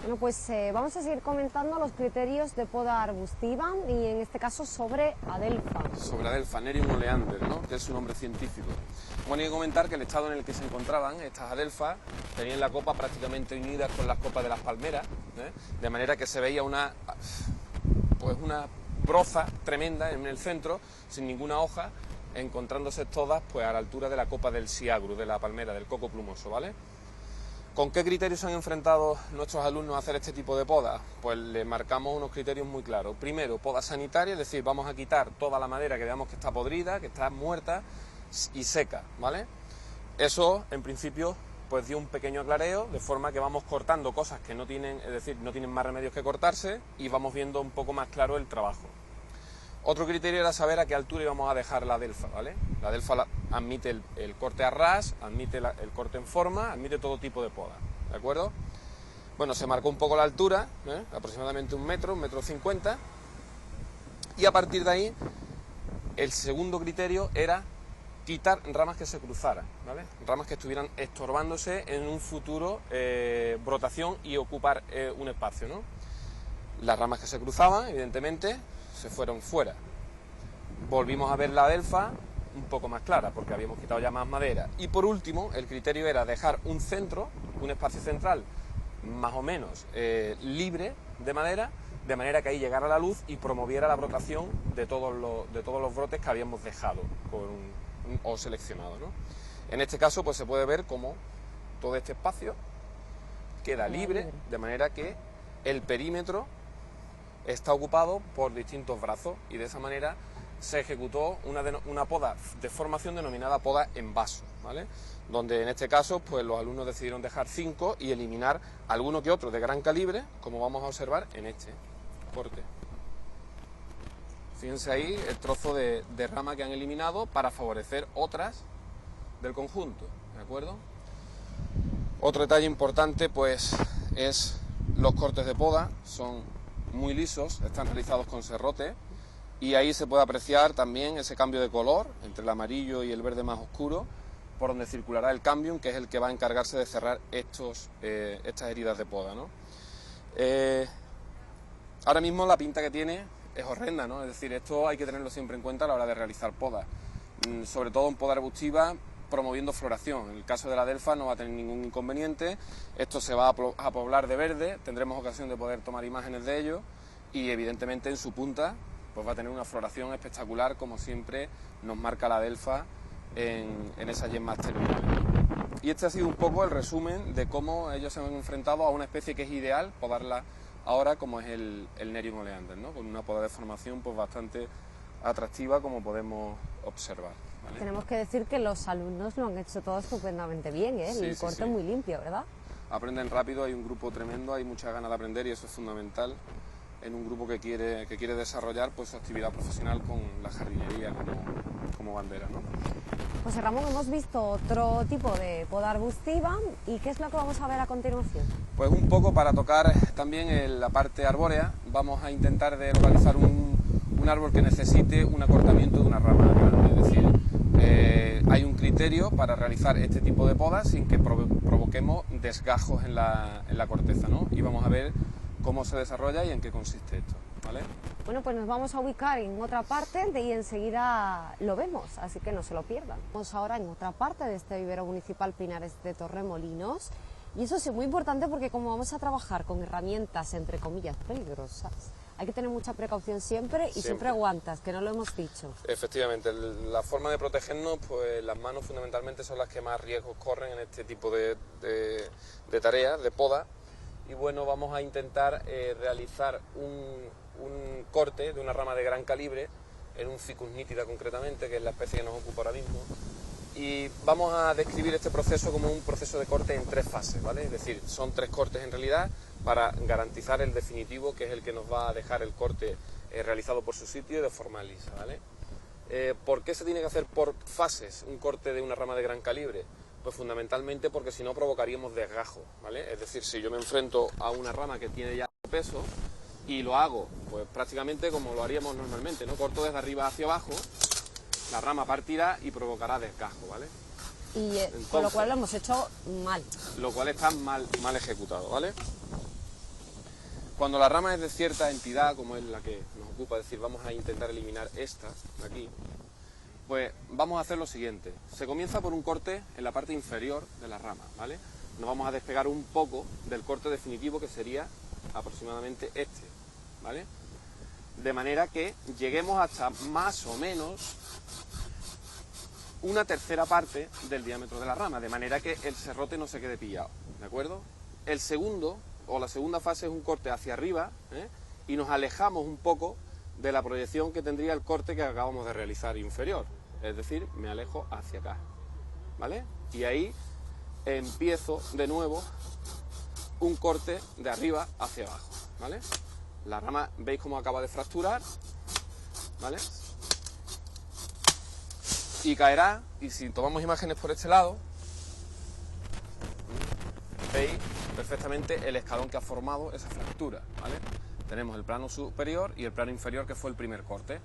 Bueno, pues vamos a seguir comentando los criterios de poda arbustiva y en este caso sobre Adelpha. Sobre Adelpha, Nerium oleander, ¿no?, que es su nombre científico. Bueno, hay que comentar que el estado en el que se encontraban estas Adelpha tenían la copa prácticamente unida con las copas de las palmeras, de manera que se veía una broza tremenda en el centro, sin ninguna hoja, encontrándose todas pues a la altura de la copa del siagru, de la palmera, del coco plumoso, ¿vale? ¿Con qué criterios se han enfrentado nuestros alumnos a hacer este tipo de poda? Pues les marcamos unos criterios muy claros. Primero, poda sanitaria, es decir, vamos a quitar toda la madera que veamos que está podrida, que está muerta y seca, ¿vale? Eso, en principio, pues dio un pequeño aclareo, de forma que vamos cortando cosas que no tienen, es decir, no tienen más remedios que cortarse, y vamos viendo un poco más claro el trabajo. Otro criterio era saber a qué altura íbamos a dejar la Adelpha, ¿vale? La Adelpha admite el corte a ras, admite el corte en forma, admite todo tipo de poda, ¿de acuerdo? Bueno, se marcó un poco la altura, aproximadamente 1 metro, 1,50 m, y a partir de ahí, el segundo criterio era quitar ramas que se cruzaran, ¿vale? Ramas que estuvieran estorbándose en un futuro brotación y ocupar un espacio, ¿no? Las ramas que se cruzaban, evidentemente, se fueron fuera. Volvimos a ver la Adelpha un poco más clara, porque habíamos quitado ya más madera. Y por último, el criterio era dejar un centro, un espacio central, más o menos libre de madera, de manera que ahí llegara la luz y promoviera la brotación de todos los brotes que habíamos dejado o seleccionado, ¿no? En este caso, pues se puede ver cómo todo este espacio queda libre, de manera que el perímetro está ocupado por distintos brazos, y de esa manera se ejecutó una poda de formación denominada poda en vaso, ¿vale? Donde en este caso pues los alumnos decidieron dejar 5 y eliminar alguno que otro de gran calibre, como vamos a observar en este corte. Fíjense ahí el trozo de rama que han eliminado para favorecer otras del conjunto, ¿de acuerdo? Otro detalle importante pues es los cortes de poda, son muy lisos, están realizados con serrote, y ahí se puede apreciar también ese cambio de color entre el amarillo y el verde más oscuro, por donde circulará el cambium, que es el que va a encargarse de cerrar estas heridas de poda, ¿no? Ahora mismo la pinta que tiene es horrenda, ¿no? Es decir, esto hay que tenerlo siempre en cuenta a la hora de realizar poda, sobre todo en poda arbustiva, promoviendo floración. En el caso de la Adelpha no va a tener ningún inconveniente, esto se va a poblar de verde, tendremos ocasión de poder tomar imágenes de ello, y evidentemente en su punta pues va a tener una floración espectacular, como siempre nos marca la Adelpha en esas yemas terminales. Y este ha sido un poco el resumen de cómo ellos se han enfrentado a una especie que es ideal podarla ahora, como es el Nerium oleander, ¿no? Con una poda de formación pues bastante atractiva, como podemos observar, ¿vale? Tenemos que decir que los alumnos lo han hecho todo estupendamente bien, ¿eh? El corte muy limpio, ¿verdad? Aprenden rápido, hay un grupo tremendo, hay mucha ganas de aprender, y eso es fundamental en un grupo que quiere desarrollar pues su actividad profesional con la jardinería como bandera, ¿no? José Ramón, hemos visto otro tipo de poda arbustiva, ¿y qué es lo que vamos a ver a continuación? Pues un poco para tocar también en la parte arbórea, vamos a intentar de localizar un árbol que necesite un acortamiento de una rama grande, es decir, hay un criterio para realizar este tipo de podas sin que provoquemos desgajos en la corteza, ¿no? Y vamos a ver cómo se desarrolla y en qué consiste esto, ¿vale? Bueno, pues nos vamos a ubicar en otra parte y enseguida lo vemos, así que no se lo pierdan. Vamos ahora en otra parte de este vivero municipal Pinares de Torremolinos, y eso sí, muy importante, porque como vamos a trabajar con herramientas entre comillas peligrosas, hay que tener mucha precaución siempre, y siempre guantes, que no lo hemos dicho. Efectivamente, la forma de protegernos, pues las manos fundamentalmente son las que más riesgos corren en este tipo de tareas, de poda. Y bueno, vamos a intentar realizar un corte de una rama de gran calibre, en un Ficus nítida concretamente, que es la especie que nos ocupa ahora mismo. Y vamos a describir este proceso como un proceso de corte en 3 fases, ¿vale? Es decir, son 3 cortes en realidad, para garantizar el definitivo, que es el que nos va a dejar el corte realizado por su sitio y de forma lisa, ¿vale? ¿Por qué se tiene que hacer por fases un corte de una rama de gran calibre? Pues fundamentalmente porque si no provocaríamos desgajo, ¿vale? Es decir, si yo me enfrento a una rama que tiene ya peso y lo hago pues prácticamente como lo haríamos normalmente, ¿no? Corto desde arriba hacia abajo, la rama partirá y provocará desgajo, ¿vale? Y Entonces, con lo cual lo hemos hecho mal. Lo cual está mal ejecutado, ¿vale? Cuando la rama es de cierta entidad, como es la que nos ocupa, es decir, vamos a intentar eliminar esta de aquí, pues vamos a hacer lo siguiente. Se comienza por un corte en la parte inferior de la rama, ¿vale? Nos vamos a despegar un poco del corte definitivo, que sería aproximadamente este, ¿vale? De manera que lleguemos hasta más o menos una tercera parte del diámetro de la rama, de manera que el serrote no se quede pillado, ¿de acuerdo? El segundo, o la segunda fase, es un corte hacia arriba, y nos alejamos un poco de la proyección que tendría el corte que acabamos de realizar inferior, es decir, me alejo hacia acá, ¿vale? Y ahí empiezo de nuevo un corte de arriba hacia abajo, ¿vale? La rama, veis cómo acaba de fracturar, ¿vale? Y caerá, y si tomamos imágenes por este lado, veis perfectamente el escalón que ha formado esa fractura, ¿vale? Tenemos el plano superior y el plano inferior, que fue el primer corte.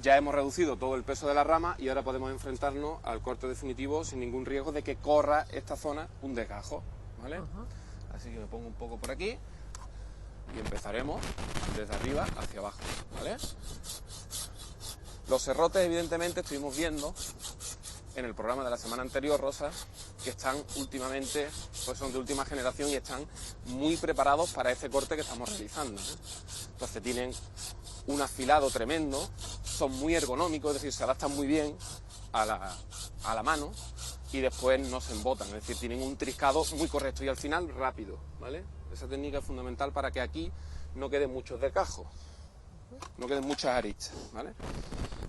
Ya hemos reducido todo el peso de la rama y ahora podemos enfrentarnos al corte definitivo sin ningún riesgo de que corra esta zona un desgajo, ¿vale? Así que me pongo un poco por aquí y empezaremos desde arriba hacia abajo, ¿vale? Los serrotes, evidentemente, estuvimos viendo en el programa de la semana anterior, Rosa, que están últimamente, pues son de última generación y están muy preparados para este corte que estamos realizando, ¿eh? Entonces tienen un afilado tremendo, son muy ergonómicos, es decir, se adaptan muy bien a la mano y después no se embotan, es decir, tienen un triscado muy correcto y al final rápido, ¿vale? Esa técnica es fundamental para que aquí no queden muchos desgajos, no queden muchas aristas, ¿vale?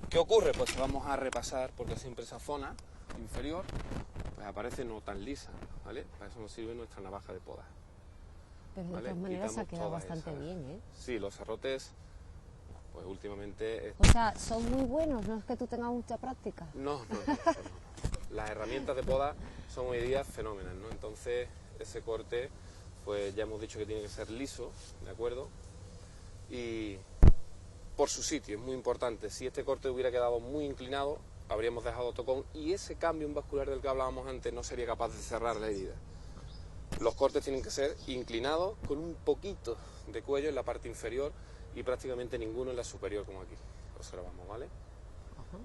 ¿Qué ocurre? Pues que vamos a repasar, porque siempre esa zona inferior pues aparece no tan lisa, ¿vale? Para eso nos sirve nuestra navaja de poda. Pero de ¿Vale? todas maneras Quitamos ha quedado todas bastante esas. bien, ¿eh? Sí, los serrotes, pues últimamente... O sea, son muy buenos, no es que tú tengas mucha práctica. No. Las herramientas de poda son hoy día fenómenos, ¿no? Entonces, ese corte, pues ya hemos dicho que tiene que ser liso, ¿de acuerdo? Y por su sitio, es muy importante. Si este corte hubiera quedado muy inclinado, habríamos dejado tocón y ese cambio vascular del que hablábamos antes no sería capaz de cerrar la herida. Los cortes tienen que ser inclinados con un poquito de cuello en la parte inferior y prácticamente ninguno en la superior, como aquí observamos, ¿vale?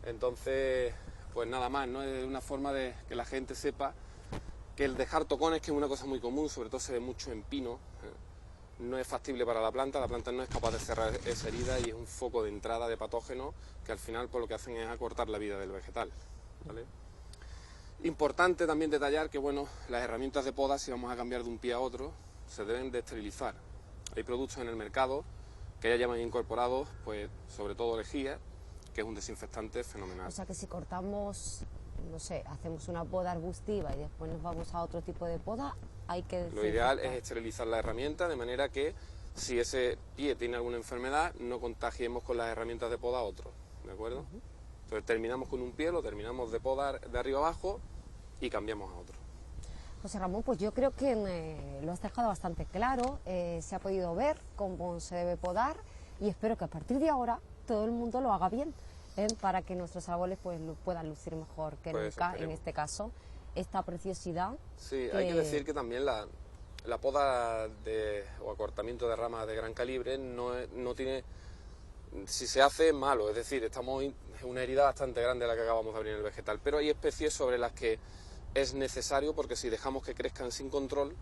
Entonces, pues nada más, ¿no? Es una forma de que la gente sepa que el dejar tocones, que es una cosa muy común, sobre todo se ve mucho en pino, no es factible para la planta no es capaz de cerrar esa herida y es un foco de entrada de patógenos que al final pues lo que hacen es acortar la vida del vegetal, ¿vale? Importante también detallar que, bueno, las herramientas de poda, si vamos a cambiar de un pie a otro, se deben de esterilizar. Hay productos en el mercado que ya llevan incorporados, pues, sobre todo lejía, que es un desinfectante fenomenal. O sea que si cortamos, no sé, hacemos una poda arbustiva y después nos vamos a otro tipo de poda, hay que Lo ideal es esterilizar la herramienta de manera que si ese pie tiene alguna enfermedad, no contagiemos con las herramientas de poda a otro, ¿de acuerdo? Entonces terminamos con un pie, lo terminamos de podar de arriba abajo y cambiamos a otro. José Ramón, pues yo creo que lo has dejado bastante claro, se ha podido ver cómo se debe podar y espero que a partir de ahora todo el mundo lo haga bien, para que nuestros árboles pues puedan lucir mejor que Pues nunca, esperemos. en este caso, esta preciosidad. Sí, hay que decir que también la poda o acortamiento de ramas de gran calibre no tiene, si se hace, malo, es decir, estamos en una herida bastante grande la que acabamos de abrir en el vegetal, pero hay especies sobre las que es necesario, porque si dejamos que crezcan sin control,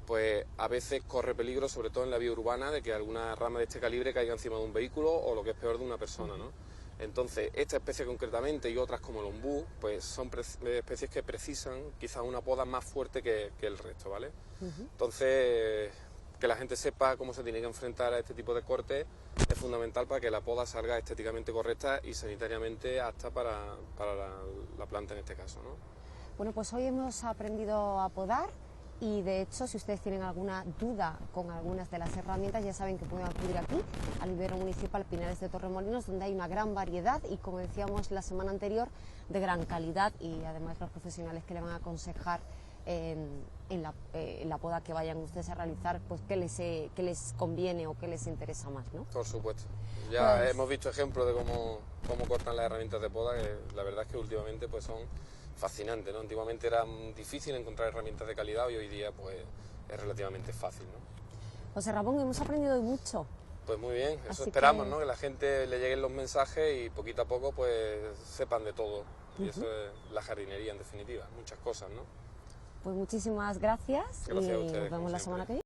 pues a veces corre peligro, sobre todo en la vía urbana, de que alguna rama de este calibre caiga encima de un vehículo o, lo que es peor, de una persona, ¿no? Entonces, esta especie concretamente y otras como el ombú, pues son especies que precisan quizás una poda más fuerte que el resto, ¿vale? Entonces, que la gente sepa cómo se tiene que enfrentar a este tipo de cortes es fundamental para que la poda salga estéticamente correcta y sanitariamente apta para la planta en este caso, ¿no? Bueno, pues hoy hemos aprendido a podar y de hecho si ustedes tienen alguna duda con algunas de las herramientas ya saben que pueden acudir aquí al vivero municipal Pinares de Torremolinos, donde hay una gran variedad y, como decíamos la semana anterior, de gran calidad, y además los profesionales que le van a aconsejar en la poda que vayan ustedes a realizar, pues qué les conviene o qué les interesa más, ¿no? Por supuesto. Ya Pues hemos visto ejemplos de cómo cortan las herramientas de poda, que la verdad es que últimamente pues son fascinantes, ¿no? Antiguamente era difícil encontrar herramientas de calidad y hoy día pues es relativamente fácil, ¿no? José Ramón, hemos aprendido hoy mucho. Pues muy bien, eso Así esperamos, que- ¿no? Que la gente le lleguen los mensajes y poquito a poco pues sepan de todo. Y eso es la jardinería en definitiva, muchas cosas, ¿no? Pues muchísimas gracias, Gracias a y ustedes, nos vemos como la siempre. semana que viene.